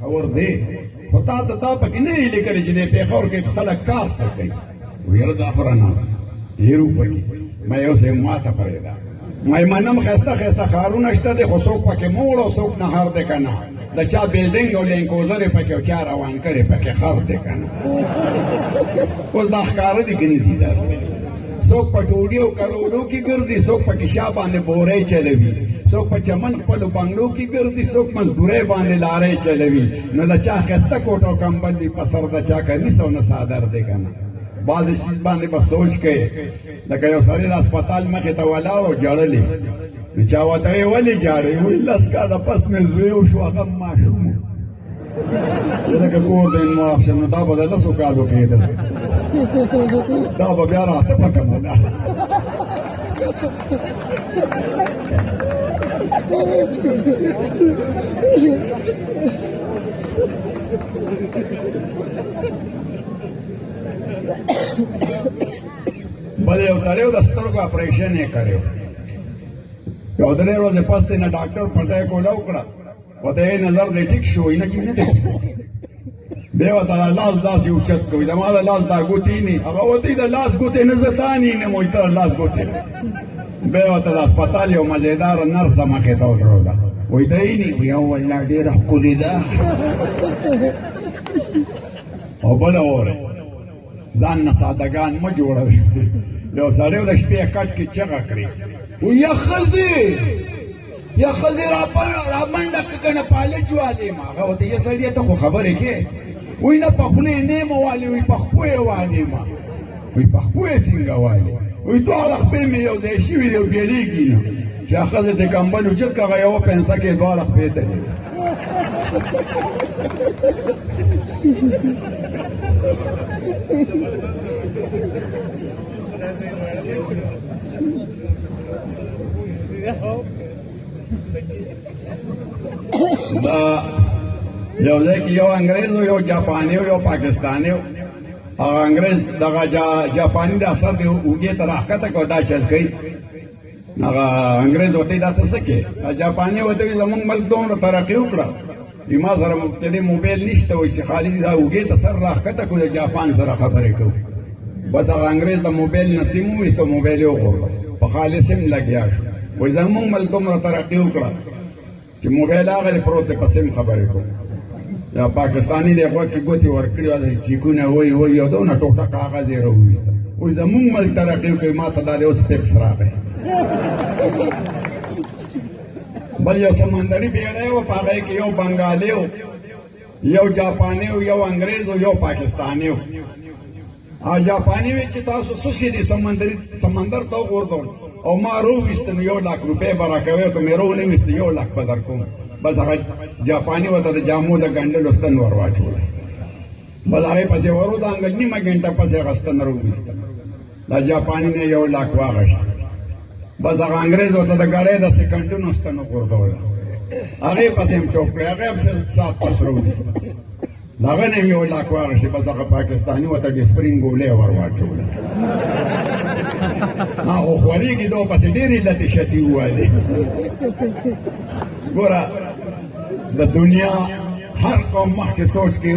خبر دی خو تا ته دا پکې نه وي لیکلي چې دې پېښور کې خلک کار څه کوي ویره دا خورانه هیرو پکې ما یو څه ماته پرېږده ما منم ښایسته ښایسته ښارونه شته دی خو څوک پکې موړ او څوک نهر دی که نه د چا بلډینګ او لینکوزر یې پکې او چا روان کړی پکې خر دی که نه اوس دا ښکاره دي که نه دي دا څوک په ټوډي او کروړو کې ګرځي څوک په کشا باندې بورۍ چلوي څوک په چمن خپلو بنګلو کې ګرځي څوک مزدورۍ باندې لارۍ چلوي نو د چا ښایسته کوټ او کمبل وي په سر د چا کمیس او نه څادر دی که نه بعض شیز باندې به سوچ کوي لکه یو سړی د هسپتال مخې ته ولاړ او ژړلې نو چا ورته ویې ولې ژاړې وایي لس کاله پس مې زوی وشو هغه ماشوم و لکه کور دی نو اخشم نو دا به د لسو کالو کېده دا به بیا راته پکه مولا بل یو سړی و د سترګو اپریشن یې کړی و یو درې ورځې پس دی نه ډاکټر پټۍ کوله وکړه ورته یې نظر دی ټیک شو نه چې نه دی بیا ورته لاس داسې اوچت کوي زما د لاس دا ګوتې نه هغه ورته د لاس ګوتې نه زه تا نه وایي ته لاس ګوتې بیا ورته د هسپتال یو مزېداره نرسه مخې ته ودروله وایي ته یې نه وایي او والله ډېره ښکلې ده او بله وره ځان نه سادهګان مه جوړوي یو سړی د شپې کټ کې چغه کړي وایي یا ښځې یا ښځې رامنډه که که نه پالچ والې ما هغه ورته یا سړیه ته خو خبرې کې وایي نه په خولې نیمه والې وایي په خپو یې والې ما وایي په خپو یې څنګه والې وایي دواړه خپې مې یو ځای شوي دی او بېلېږي نه چې هغه ښځې ته کمبل اوچت که هغه یوه پنسه کې دواړه خپې ته دی دا یو ځای کې یو انګریز و یو جاپاني و یو پاکستاني و هغه انګریز دغه جاپاني د اثر دی اوږې ته راښکته کړه دا چل کوي هغه انګریز ورته دا ته څه کوې جاپاني ورته وایي زموږ ملک دومره ترقي وکړه ما سره چې دی موبایل نشته وایي چې خالي دا اوږې ته سر راښکته کړو د جاپان سره خبرې کوو بس هغه انګریز د موبایل نه سیم وویسته موبایل یې وغورځاو په خالي سیم لګیا شو وایي زموږ ملک دومره ترقي وکړه چې موبایل هغه دی پروت دی په سیم خبرې کوو یا پاکستاني دی غوږ کې ګوتې ورکړي وه چیکونه وایي وایي او دونه ټوټه کاغذ یې راوویسته وایي زموږ ملک ترقي وکړي ما ته دا دی اوس ټیکس راغی بل یو سمندري بیړۍ وه په هغې کې یو بنګالي و یو جاپاني و یو انګریز و یو پاکستاني و جاپاني وی چې تاسو څه شي دي سمندر ته وغورځول او ما راوویسته نو 1 لک روپۍ به راکوې که مې راونهویسته 1 لک به در کوم بس هغه جاپاني ورته د جامو د ګنډلو ستن ور واچوله بس هغې پسې ور ودانګل نیمه ګنټه پسې هغه ستن راوویسته دا جاپاني نه 1 لک واغېسته بس هغه انګریز ورته د ګړۍ د سیکنډونو ستن وغورځوله هغې پسې هم ټوپ کړی هغې هم سات پس راوویسته د هغه نه یې 1 لک واغېستې بس هغه پاکستاني ورته ډسپرین ګولۍ ور واچوله خو خورېږي دا پسې ډېرې لتې شتې ووالې ګوره د دنیا هر قوم مخکې سوچ کوي